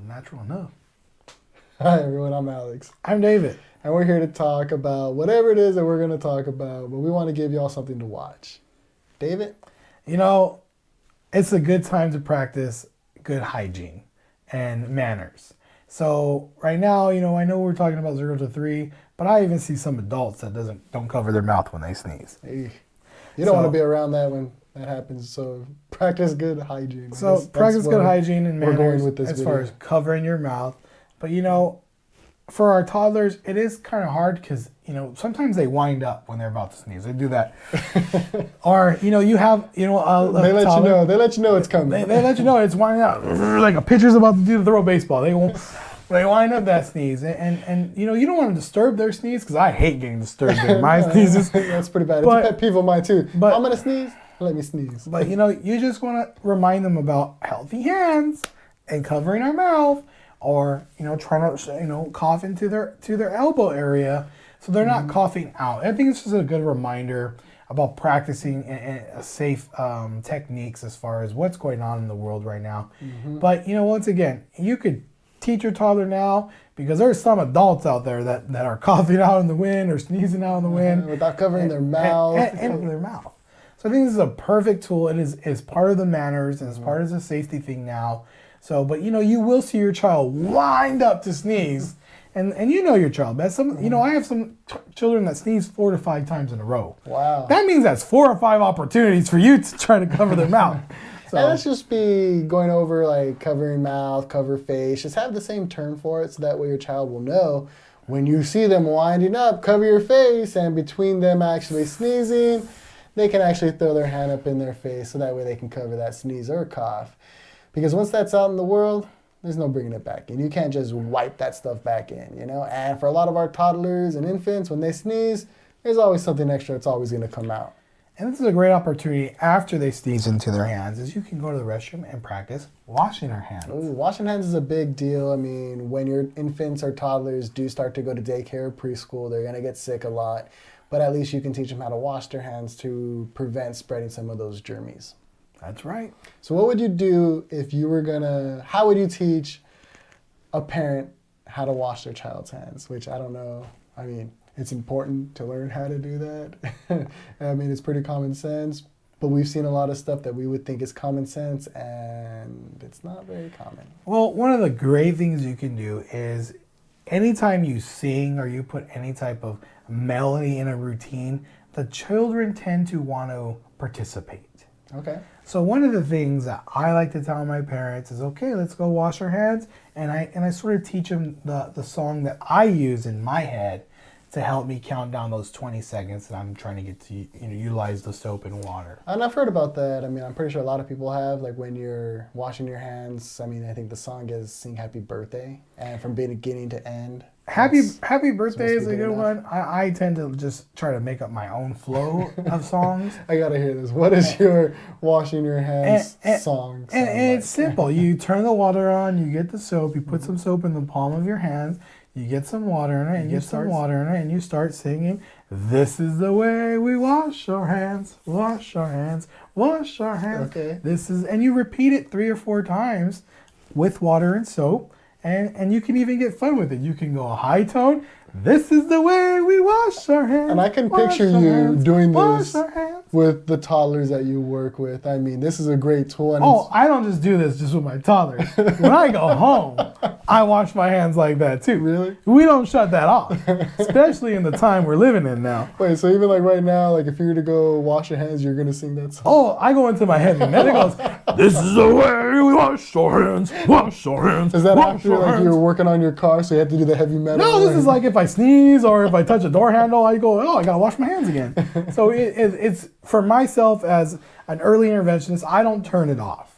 natural enough. Hi everyone, I'm Alex. I'm David. And we're here to talk about whatever it is that we're going to talk about, but we want to give y'all something to watch. David? You know, it's a good time to practice good hygiene and manners. So right now, I know we're talking about 0 to 3, but I even see some adults that don't cover their mouth when they sneeze. Hey, you don't want to be around that when that happens, so practice good hygiene. So practice good hygiene and manners as far as covering your mouth. But for our toddlers, it is kind of hard because, sometimes they wind up when they're about to sneeze. They do that. Or, you have, they let you know it's coming. They let you know it's winding up. Like a pitcher's about to throw a baseball. They wind up that sneeze. And you don't want to disturb their sneeze because I hate getting disturbed in my sneezes. That's pretty bad. It's a pet peeve of mine too. But I'm going to sneeze. Let me sneeze. But, you just want to remind them about healthy hands and covering our mouth. Or trying to cough into their elbow area, so they're not coughing out. I think it's just a good reminder about practicing safe techniques as far as what's going on in the world right now. But once again, you could teach your toddler now because there's some adults out there that are coughing out in the wind or sneezing out in the wind without covering their mouth. And their mouth. So I think this is a perfect tool. It is part of the manners and it's part of the safety thing now. So, but you will see your child wind up to sneeze, and your child. That's I have some children that sneeze 4 to 5 times in a row. Wow. That means that's 4 or 5 opportunities for you to try to cover their mouth. So and let's just be going over like covering mouth, cover face. Just have the same term for it, so that way your child will know when you see them winding up, cover your face, and between them actually sneezing, they can actually throw their hand up in their face, so that way they can cover that sneeze or cough. Because once that's out in the world, there's no bringing it back in. You can't just wipe that stuff back in, And for a lot of our toddlers and infants, when they sneeze, there's always something extra that's always going to come out. And this is a great opportunity after they sneeze into their hands, is you can go to the restroom and practice washing our hands. Ooh, washing hands is a big deal. I mean, when your infants or toddlers do start to go to daycare or preschool, they're going to get sick a lot. But at least you can teach them how to wash their hands to prevent spreading some of those germs. That's right. So what would you do if you were how would you teach a parent how to wash their child's hands? Which I don't know. I mean, it's important to learn how to do that. I mean, it's pretty common sense, but we've seen a lot of stuff that we would think is common sense, and it's not very common. Well, one of the great things you can do is anytime you sing or you put any type of melody in a routine, the children tend to want to participate. Okay. So one of the things that I like to tell my parents is, okay, let's go wash our hands. And I sort of teach them the song that I use in my head to help me count down those 20 seconds that I'm trying to get to utilize the soap and water. And I've heard about that. I mean, I'm pretty sure a lot of people have, like when you're washing your hands. I mean, I think the song is Sing Happy Birthday, and from beginning to end. Happy Birthday is a good one. I tend to just try to make up my own flow of songs. I gotta hear this. What is your washing your hands song? And it's simple. You turn the water on, you get the soap, you put some soap in the palm of your hands, you get some water in it, and you start singing, "This is the way we wash our hands, wash our hands, wash our hands." Okay. And you repeat it 3 or 4 times with water and soap. And you can even get fun with it. You can go a high tone. This is the way we wash our hands. And I can picture you doing this with the toddlers that you work with. I mean, this is a great tool. And I don't just do this just with my toddlers. When I go home, I wash my hands like that too. Really? We don't shut that off, especially in the time we're living in now. Wait, so even like right now, like if you were to go wash your hands, you're going to sing that song? Oh, I go into my heavy metal. It goes, "This is the way we wash our hands, wash our hands." Is that after like you're working on your car, so you have to do the heavy metal? No, this is like if I sneeze or if I touch a door handle, I go, "Oh, I got to wash my hands again." So it's for myself as an early interventionist, I don't turn it off.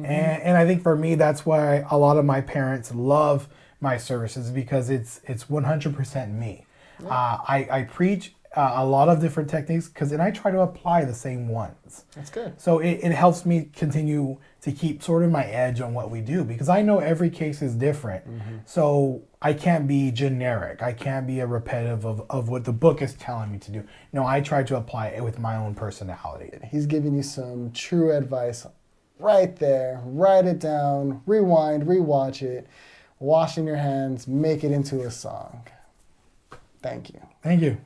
And I think for me, that's why a lot of my parents love my services, because it's 100% me. Yeah. I preach a lot of different techniques and I try to apply the same ones. That's good. So it helps me continue to keep sort of my edge on what we do, because I know every case is different. So I can't be generic. I can't be a repetitive of what the book is telling me to do. No, I try to apply it with my own personality. He's giving you some true advice right there. Write it down, rewind, rewatch it, washing your hands, make it into a song. Thank you. Thank you.